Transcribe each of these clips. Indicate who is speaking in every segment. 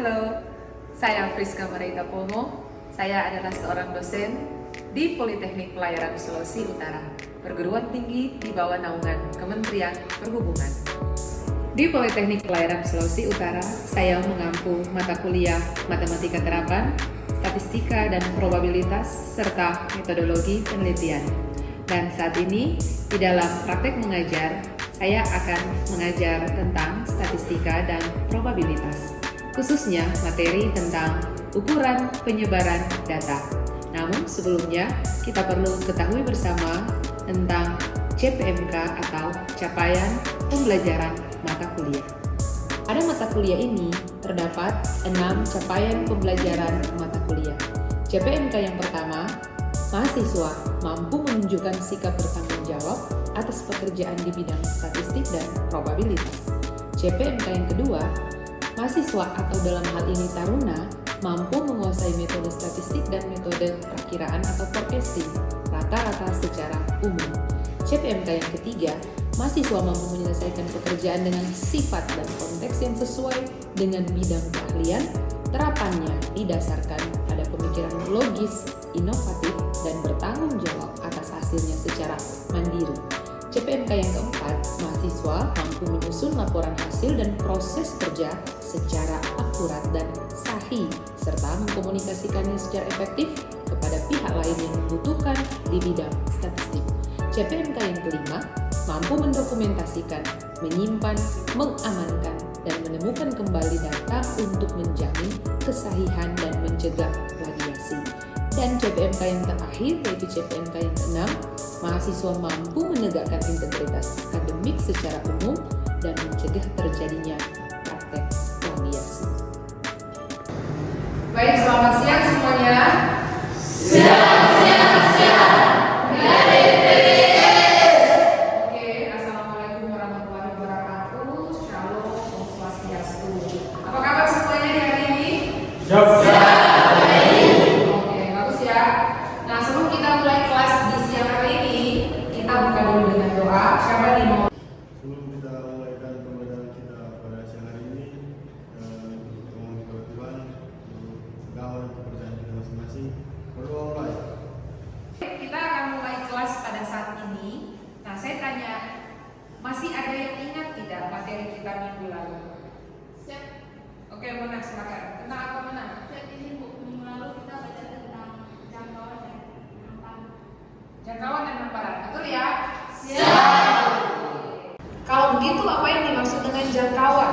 Speaker 1: Halo, saya Friska Marita Pomo. Saya adalah seorang dosen di Politeknik Pelayaran Sulawesi Utara, perguruan tinggi di bawah naungan Kementerian Perhubungan. Di Politeknik Pelayaran Sulawesi Utara, saya mengampu mata kuliah Matematika Terapan, Statistika dan Probabilitas, serta Metodologi Penelitian. Dan saat ini, di dalam praktek mengajar, saya akan mengajar tentang statistika dan probabilitas, khususnya materi tentang ukuran penyebaran data. Namun sebelumnya, kita perlu ketahui bersama tentang CPMK atau Capaian Pembelajaran Mata Kuliah. Pada mata kuliah ini terdapat 6 capaian pembelajaran mata kuliah. CPMK yang pertama, mahasiswa mampu menunjukkan sikap bertanggung jawab atas pekerjaan di bidang statistik dan probabilitas. CPMK yang kedua, mahasiswa atau dalam hal ini taruna mampu menguasai metode statistik dan metode perakiraan atau forecasting rata-rata secara umum. CPMK yang ketiga, mahasiswa mampu menyelesaikan pekerjaan dengan sifat dan konteks yang sesuai dengan bidang keahlian. Terapannya didasarkan pada pemikiran logis, inovatif, dan bertanggung jawab atas hasilnya secara mandiri. CPMK yang keempat, mahasiswa mampu menyusun laporan hasil dan proses kerja secara akurat dan sahih, serta mengkomunikasikannya secara efektif kepada pihak lain yang membutuhkan di bidang statistik. CPMK yang kelima, mampu mendokumentasikan, menyimpan, mengamankan, dan menemukan kembali data untuk menjamin kesahihan dan mencegah plagiasi. Dan CPMK yang terakhir, yaitu CPMK yang keenam, mahasiswa mampu menegakkan integritas akademik secara umum dan mencegah terjadinya praktek plagiasi. Baik, selamat siang semuanya. Siang. Oke, assalamualaikum warahmatullahi wabarakatuh. Shalom, Om Swastiastu. Apa kabar semuanya di hari ini? Oke, bagus ya. Nah, sebelum kita mulai kelas di siang hari ini, kita buka dulu dengan doa. Siapa nih mau?
Speaker 2: Sebelum kita mulaikan pembelajaran kita pada siang hari ini, kita mohon kepada Tuhan untuk segala kepercayaan kita masing-masing. Berdoa mulai.
Speaker 1: Kita akan mulai kelas pada saat ini. Nah, saya tanya, masih ada yang ingat tidak materi kita minggu lalu?
Speaker 3: Siap.
Speaker 1: Oke, Mona, silakan. Tentang apa, Mona?
Speaker 3: Siap, ini Bu. Minggu lalu kita baca tentang jangkauan dan hamparan.
Speaker 1: Jangkauan dan hamparan, betul ya?
Speaker 3: Siap.
Speaker 1: Kalau begitu, apa yang dimaksud dengan jangkauan?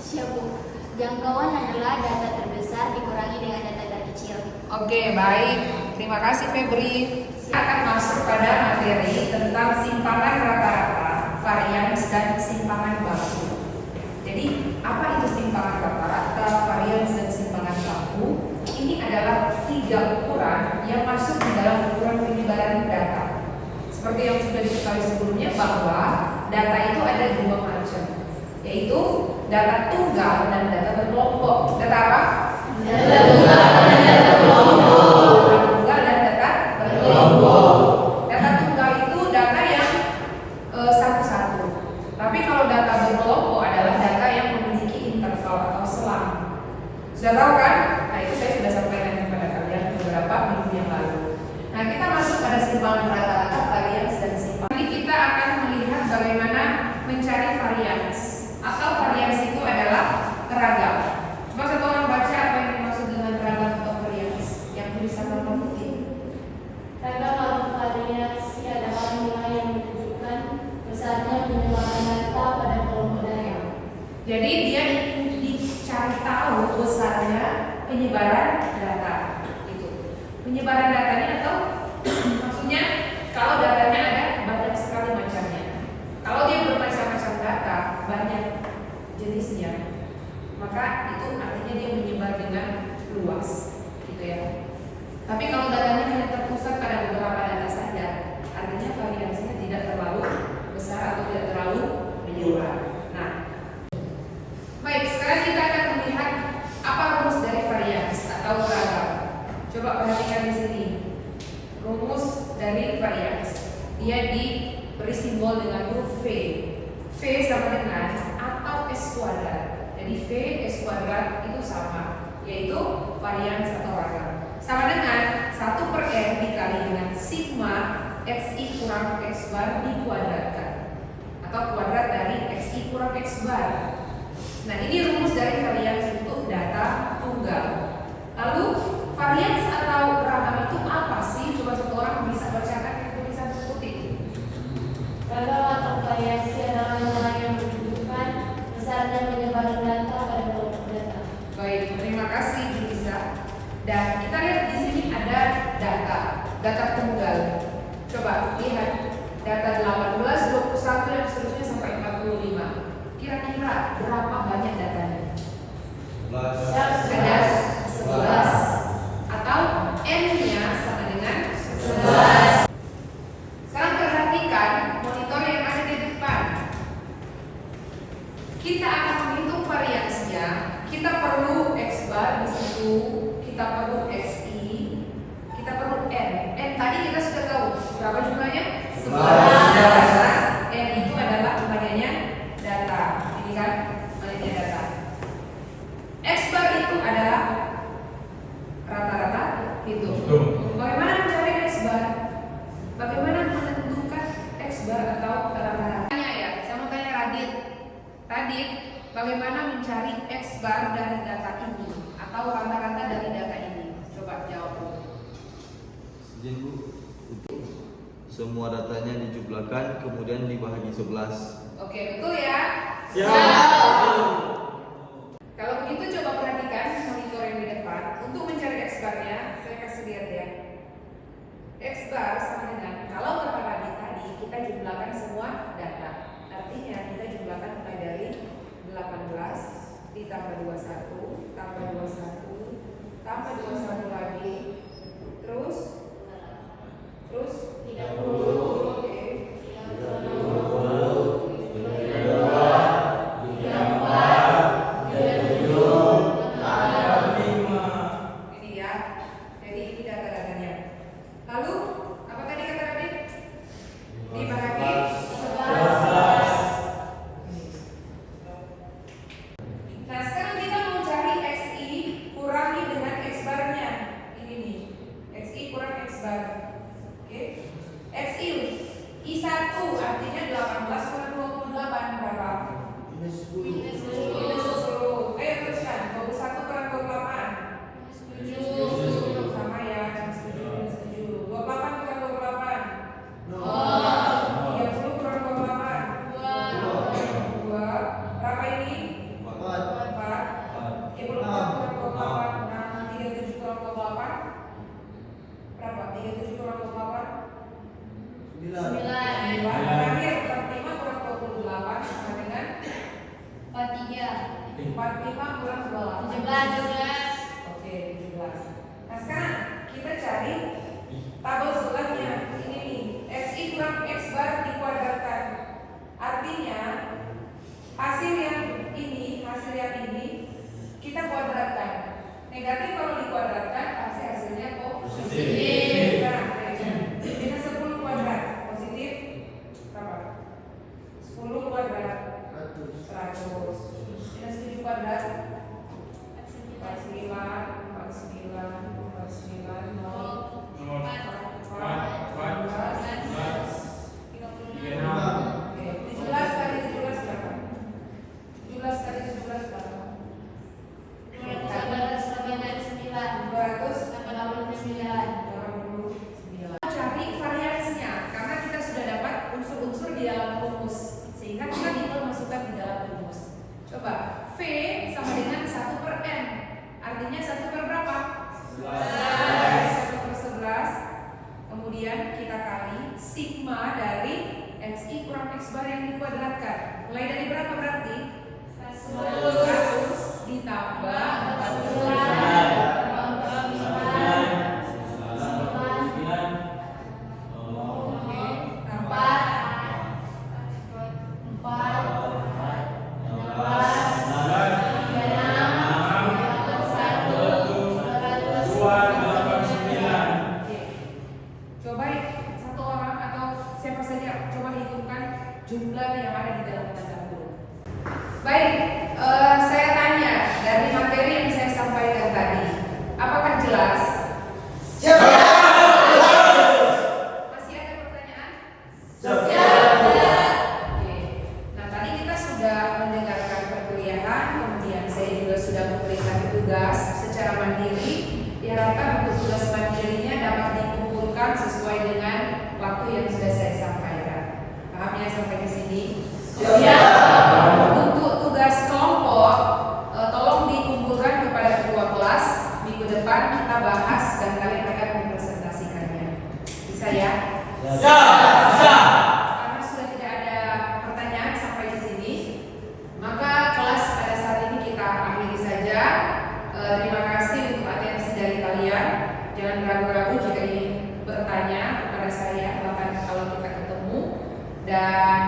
Speaker 3: Siap, Bu. Jangkauan adalah data terbesar dikurangi dengan data terkecil.
Speaker 1: Oke, baik. Terima kasih, Febri. Kita akan masuk pada materi tentang simpangan rata-rata, varians, dan simpangan baku. Jadi, apa itu simpangan rata-rata, varians, dan simpangan baku? Ini adalah 3 ukuran yang masuk di dalam ukuran penyebaran data. Seperti yang sudah diketahui sebelumnya bahwa data itu ada 2 macam, yaitu data tunggal dan data berkelompok. Data apa?
Speaker 3: Data tunggal dan data berkelompok.
Speaker 1: Data tunggal dan data berkelompok. Data tunggal itu data yang satu-satu. Tapi kalau data berkelompok adalah data yang memiliki interval atau selang. Sudah tahu kan? Nah, itu saya sudah sampaikan kepada kalian beberapa minggu yang lalu. Nah, kita masuk pada simpangan rata-rata, varians, dan simpangan. Nanti kita akan melihat bagaimana mencari varians. Atau varians itu adalah ragam. Coba satu orang baca apa yang dimaksud dengan ragam atau varians yang tulisan warna putih.
Speaker 3: Ragam atau variasi adalah nilai yang menunjukkan besarnya penyebaran data pada kelompok daerah.
Speaker 1: Jadi dia dicari tahu besarnya penyebaran data. Itu penyebaran datanya atau maksudnya kalau datanya ada banyak sekali macamnya. Kalau dia bermacam-macam data, banyak jenisnya, maka itu artinya dia menyebar dengan luas, gitu ya. Tapi kalau datanya hanya terpusat pada beberapa data saja, artinya variasinya tidak terlalu besar atau tidak terlalu menyebar. Nah, baik, sekarang kita akan melihat apa rumus dari varians atau ragam. Coba perhatikan di sini. Rumus dari varians. Dia diberi simbol dengan huruf V. V sama dengan atau S kuadrat. Jadi Jadi V X kuadrat itu sama, yaitu varians atau ragam. Sama dengan 1/n dikali dengan sigma xi kurang x bar dikuadratkan, atau kuadrat dari xi kurang x bar. Nah, ini rumus dari varians untuk data tunggal. Lalu varians atau ragam itu apa sih? Coba satu orang bisa bacakan tulisan putih.
Speaker 3: Ragam atau variasi adalah nilai yang menunjukkan besarnya penyebaran data pada kelompok data.
Speaker 1: Baik, terima kasih Julisa. Dan kita lihat di sini ada data tunggal. Coba lihat data 18, 21 dan seterusnya sampai 45. Kira-kira berapa banyak datanya? Ada 11 atau n-nya sama dengan 11. Sekarang perhatikan monitor yang ada di depan. Kita akan menghitung variansnya. Kita perlu x bar di situ, kita perlu xi, kita perlu n. N tadi kita sudah tahu berapa jumlahnya? 11. N itu adalah bagiannya data. Ini kan bagiannya data. X bar itu adalah rata-rata hitung. Bagaimana mencari x bar? Bagaimana menentukan x bar atau rata-rata? Tanya ya, saya mau tanya Radit. Radit, bagaimana mencari x bar dari data ini atau rata-rata dari data ini? Coba jawab dulu.
Speaker 4: Izin Bu, untuk semua datanya dijumlahkan kemudian dibagi 11.
Speaker 1: Oke, betul ya? Kalau begitu coba perhatikan monitor yang di depan. Untuk mencari x barnya, saya kasih lihat ya. X bar sama dengan kalau kata Radit tadi kita jumlahkan semua data. Artinya kita jumlahkan mulai dari 18 ditambah 21 tambah 21 tambah 21 lagi terus 30. Oke. Ini ya. Jadi ini data-datanya. Lalu apa tadi kata Radit? Dibagi 11. Nah, sekarang kita mau cari xi kurangi dengan x barnya. Ini nih, xi kurang x bar. Oke. Xi I1 artinya 18 kurang 28 berapa? Minus 10. Ayo teruskan. 21 kurang 28. 7. Sama ya, minus 7. 28 kurang 28. 30 kurang 28. 2. Berapa ini? 4. 30 kurang 28. Nah, 37 kurang 28. Berapa? 37 kurang 28. 9. Terakhir 45 kurang 28 sama dengan 45 kurang 17. Oke, 17. Nah, sekarang kita cari tabel sebelahnya. Ini nih, xi kurang x bar dikuadratkan. Artinya hasil yang ini kita kuadratkan. Negatif kalau dikuadratkan pasti hasilnya positif. Nah, dengan 10 kuadrat positif berapa? 10 kuadrat 100. Dengan 7 kuadrat 49 Oke, 17 kali 17 berapa? 17 kali 17 berapa? 289. Cari variansnya karena kita sudah dapat unsur-unsur di dalam rumus sehingga kita bisa masukkan di dalam rumus. Coba V sama Untuk tugas kelompok, tolong dikumpulkan kepada ketua kelas. Minggu depan kita bahas dan kalian akan mempresentasikannya. Bisa ya? Karena sudah tidak ada pertanyaan sampai di sini, maka kelas pada saat ini kita akhiri saja. Terima kasih untuk atensi dari kalian. Jangan ragu-ragu jika ingin bertanya kepada saya, bahkan kalau kita ketemu. Dan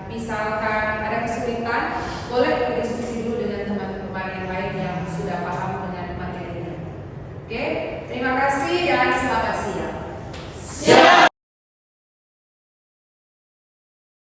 Speaker 1: misalkan ada kesulitan, boleh berdiskusi dulu dengan teman-teman yang lain yang sudah paham dengan materinya. Oke, terima kasih dan selamat siang.